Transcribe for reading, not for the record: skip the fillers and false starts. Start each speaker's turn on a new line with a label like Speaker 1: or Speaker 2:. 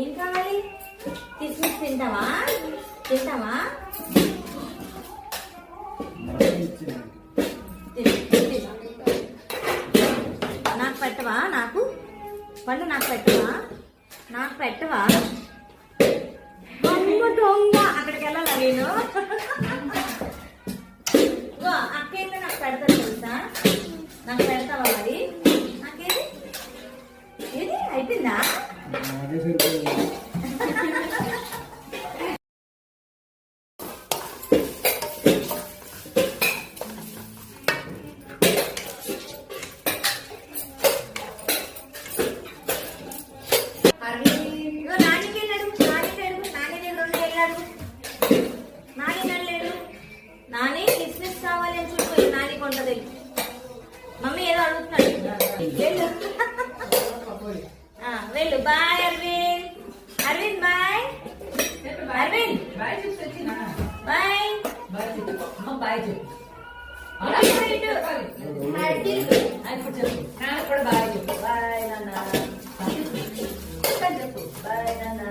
Speaker 1: ఏం కావాలి? కిస్మిస్ తింటావా? తింటావా? నాకు పెట్టవా? నాకు పండు నాకు పెట్టవా? నాకు పెట్టవా? దొంగ దొంగ అక్కడికి వెళ్ళాలా నేను? అక్కేందో నాకు పెడతాను తెలుసా? నాకు పెడతావా మరి? నాకేది ఏది అయిపోయిందా? నాని కిస్మిస్ కావాలి అని చూసుకో. నాని కొంటది. మమ్మీ ఏదో అడుగుతున్నాడు. వెళ్ళు. Bye Arvind. Arvind bye. Arvind bye. Bye bye చెప్పు. బాయ్ నాన్న చెప్పు. బాయ్ నాన్న.